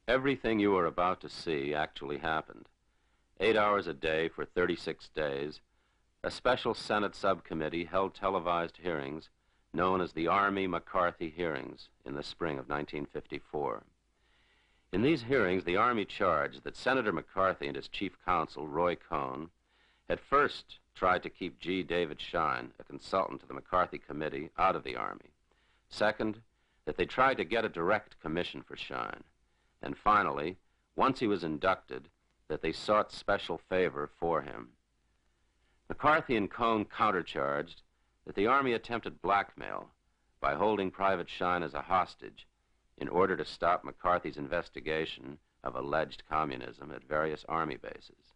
Everything you are about to see actually happened. 8 hours a day for 36 days, a special Senate subcommittee held televised hearings known as the Army McCarthy hearings in the spring of 1954. In these hearings, the Army charged that Senator McCarthy and his chief counsel, Roy Cohn, had first tried to keep G. David Schine, a consultant to the McCarthy committee, out of the Army. Second, that they tried to get a direct commission for Schine. And finally, once he was inducted, that they sought special favor for him. McCarthy and Cohn countercharged that the Army attempted blackmail by holding Private Schine as a hostage in order to stop McCarthy's investigation of alleged communism at various Army bases.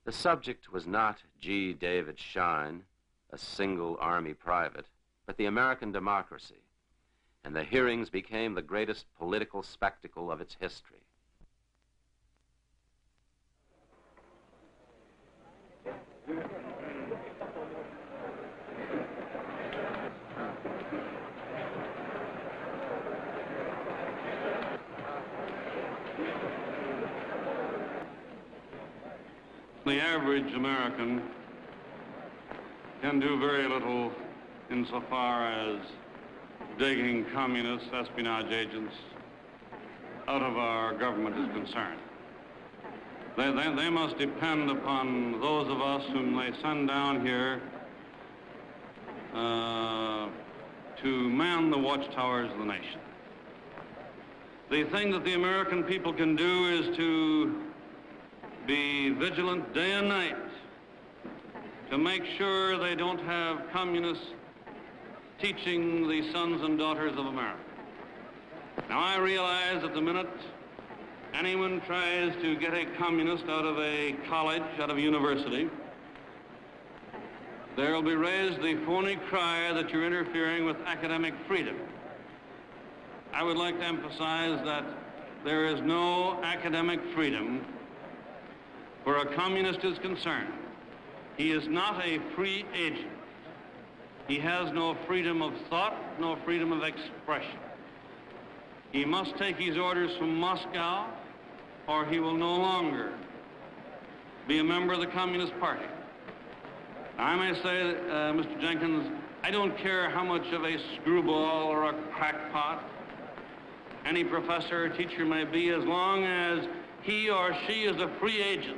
The subject was not G. David Schine, a single Army private, but the American democracy, and the hearings became the greatest political spectacle of its history. The average American can do very little insofar as digging communist espionage agents out of our government is concerned. They must depend upon those of us whom they send down here to man the watchtowers of the nation. The thing that the American people can do is to be vigilant day and night to make sure they don't have communists teaching the sons and daughters of America. Now, I realize that the minute anyone tries to get a communist out of a college, out of a university, there will be raised the phony cry that you're interfering with academic freedom. I would like to emphasize that there is no academic freedom where a communist is concerned. He is not a free agent. He has no freedom of thought, no freedom of expression. He must take his orders from Moscow, or he will no longer be a member of the Communist Party. I may say, Mr. Jenkins, I don't care how much of a screwball or a crackpot any professor or teacher may be, as long as he or she is a free agent.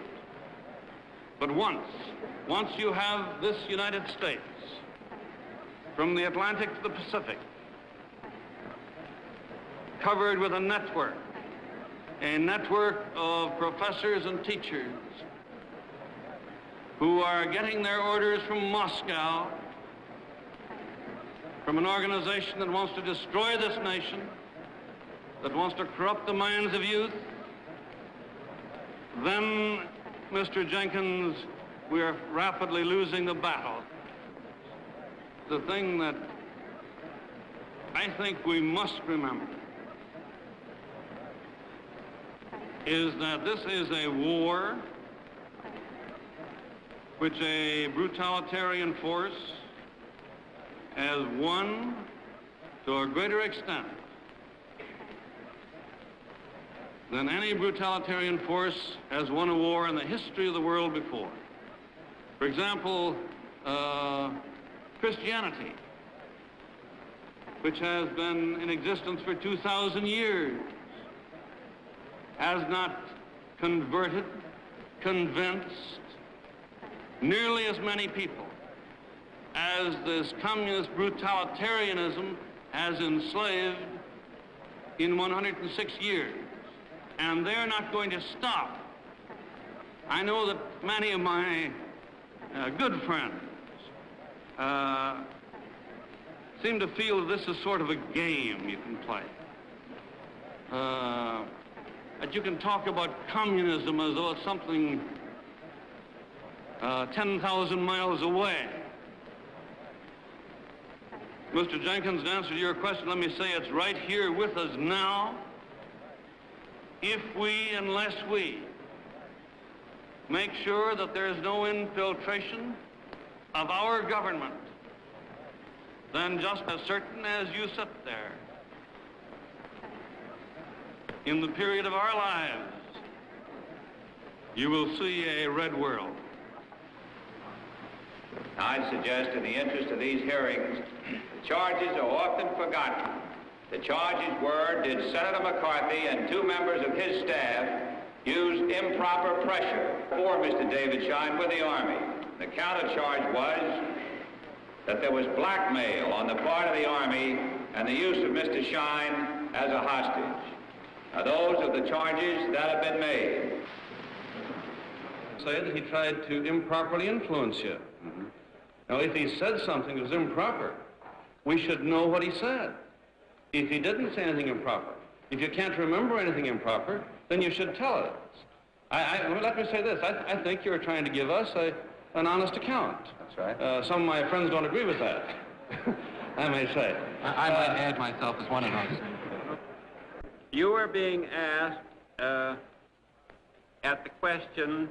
But once you have this United States, from the Atlantic to the Pacific, covered with a network of professors and teachers who are getting their orders from Moscow, from an organization that wants to destroy this nation, that wants to corrupt the minds of youth, then, Mr. Jenkins, we are rapidly losing the battle. The thing that I think we must remember is that this is a war which a brutalitarian force has won to a greater extent than any brutalitarian force has won a war in the history of the world before. For example, Christianity, which has been in existence for 2,000 years, has not converted, convinced nearly as many people as this communist brutalitarianism has enslaved in 106 years. And they're not going to stop. I know that many of my good friends seem to feel that this is sort of a game you can play. That you can talk about communism as though it's something 10,000 miles away. Mr. Jenkins, in answer to your question, let me say it's right here with us now. Unless we make sure that there is no infiltration of our government, then just as certain as you sit there, in the period of our lives, you will see a red world. I suggest, in the interest of these hearings, the charges are often forgotten. The charges were, did Senator McCarthy and 2 members of his staff use improper pressure for Mr. David Schein with the Army? The countercharge was that there was blackmail on the part of the Army and the use of Mr. Schein as a hostage. Now, those are the charges that have been made. Say that he tried to improperly influence you. Now, if he said something that was improper, we should know what he said. If he didn't say anything improper, if you can't remember anything improper, then you should tell us. Let me say this. I think you're trying to give us an honest account. That's right. Some of my friends don't agree with that, I may say. I might add myself as one of those. You are being asked at the question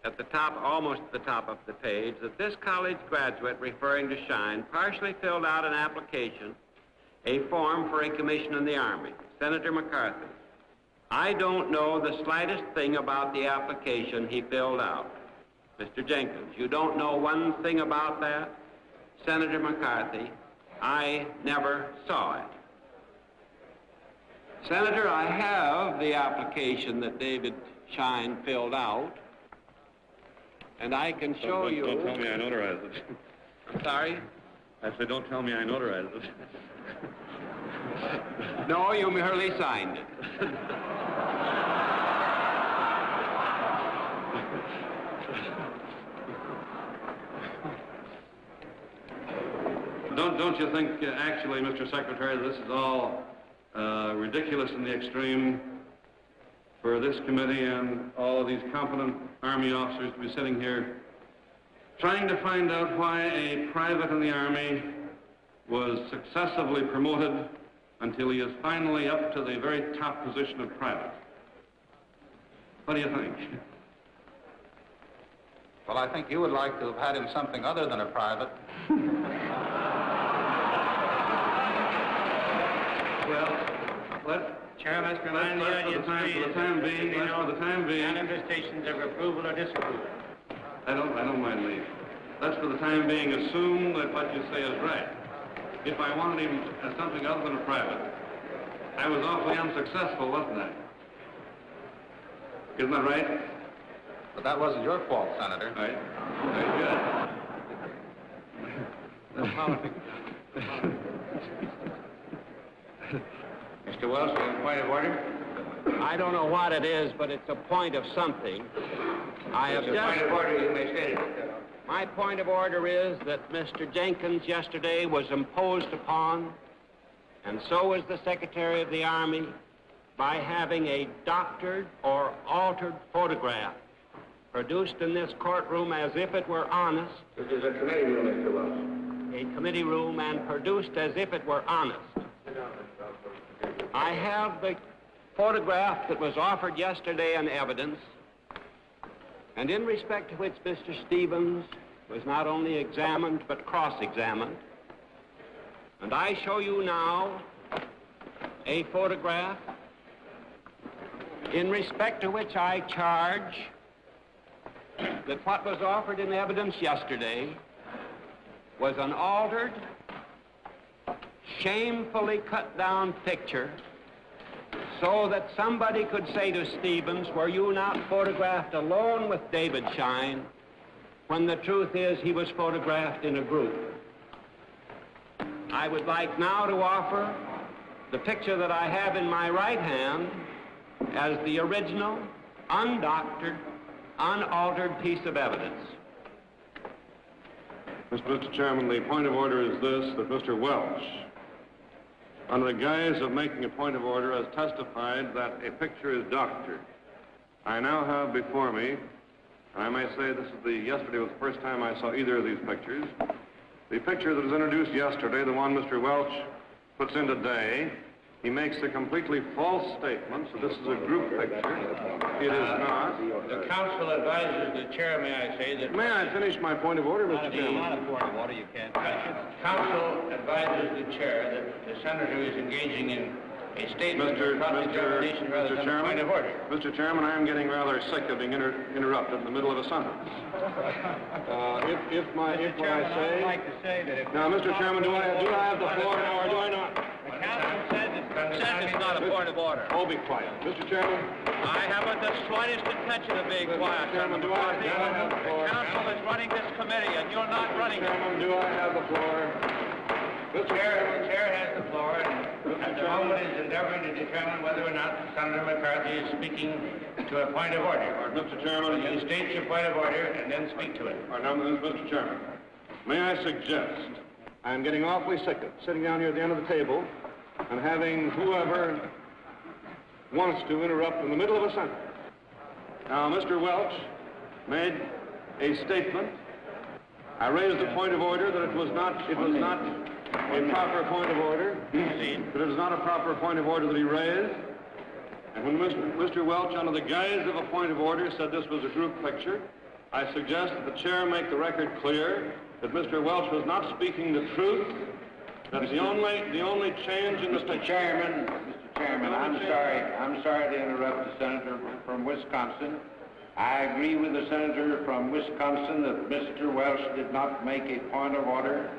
at the top, almost at the top of the page, that this college graduate, referring to Schein, partially filled out an application, a form for a commission in the Army. Senator McCarthy, I don't know the slightest thing about the application he filled out. Mr. Jenkins, you don't know one thing about that? Senator McCarthy, I never saw it. Senator, I have the application that David Schein filled out, and I can show you... Don't tell me I notarized it. Sorry? I said, don't tell me I notarized it. No, you merely signed it. Don't you think, actually, Mr. Secretary, this is all ridiculous in the extreme for this committee and all of these competent Army officers to be sitting here trying to find out why a private in the Army was successively promoted until he is finally up to the very top position of private. What do you think? Well, I think you would like to have had him something other than a private. Chairman, let's remind the audience, for the time being, manifestations of approval or disapproval. I don't mind leave. Let's, for the time being, assume that what you say is right. If I wanted him as something other than a private, I was awfully unsuccessful, wasn't I? Isn't that right? But that wasn't your fault, Senator. Right. Very good. Mr. Wells, you have a point of order? I don't know what it is, but it's a point of something. I have Point of order, you may state it. My point of order is that Mr. Jenkins yesterday was imposed upon, and so was the Secretary of the Army, by having a doctored or altered photograph produced in this courtroom as if it were honest. This is a committee room, Mr. Wells. A committee room, and produced as if it were honest. I have the photograph that was offered yesterday in evidence, and in respect to which Mr. Stevens was not only examined but cross-examined. And I show you now a photograph in respect to which I charge that what was offered in evidence yesterday was an altered, shamefully cut down picture so that somebody could say to Stevens, were you not photographed alone with David Schein, when the truth is he was photographed in a group. I would like now to offer the picture that I have in my right hand as the original, undoctored, unaltered piece of evidence. Mr. Chairman, the point of order is this, that Mr. Welch, under the guise of making a point of order, has testified that a picture is doctored. I now have before me, and I may say this is yesterday was the first time I saw either of these pictures. The picture that was introduced yesterday, the one Mr. Welch puts in today, he makes a completely false statement, so this is a group picture. It is not. The counsel advises the chair, may I say, that... May I finish my point of order, Mr. Chairman? Not a point of order, you can't finish it. Counsel advises the chair that the senator is engaging in A statement of cross-examination rather than a point of order. Mr. Chairman, I am getting rather sick of being interrupted in the middle of a sentence. If what I say... I'd like to say that if... Now, Mr. Chairman, do I have the floor now or do I not? The council says it's not a point of order. Oh, be quiet. Mr. Chairman? I haven't the slightest intention of being quiet. Mr. Chairman, do I have the floor? The council is running this committee, and you're not running it. Mr. Chairman, do I have the floor? The chair has the floor, and at the moment is endeavoring to determine whether or not Senator McCarthy is speaking to a point of order. Mr. Chairman... You state your point of order and then speak to it. Now, Mr. Chairman, may I suggest, I'm getting awfully sick of sitting down here at the end of the table and having whoever wants to interrupt in the middle of a sentence. Now, Mr. Welch made a statement. I raised a point of order that it was not a proper point of order. But it was not a proper point of order that he raised. And when Mr. Welch, under the guise of a point of order, said this was a group picture, I suggest that the chair make the record clear that Mr. Welch was not speaking the truth, that the only change in Mr. Chairman, I'm sorry to interrupt the senator from Wisconsin. I agree with the senator from Wisconsin that Mr. Welch did not make a point of order.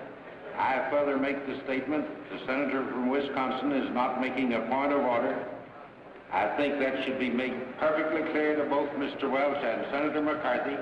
I further make the statement the senator from Wisconsin is not making a point of order. I think that should be made perfectly clear to both Mr. Welch and Senator McCarthy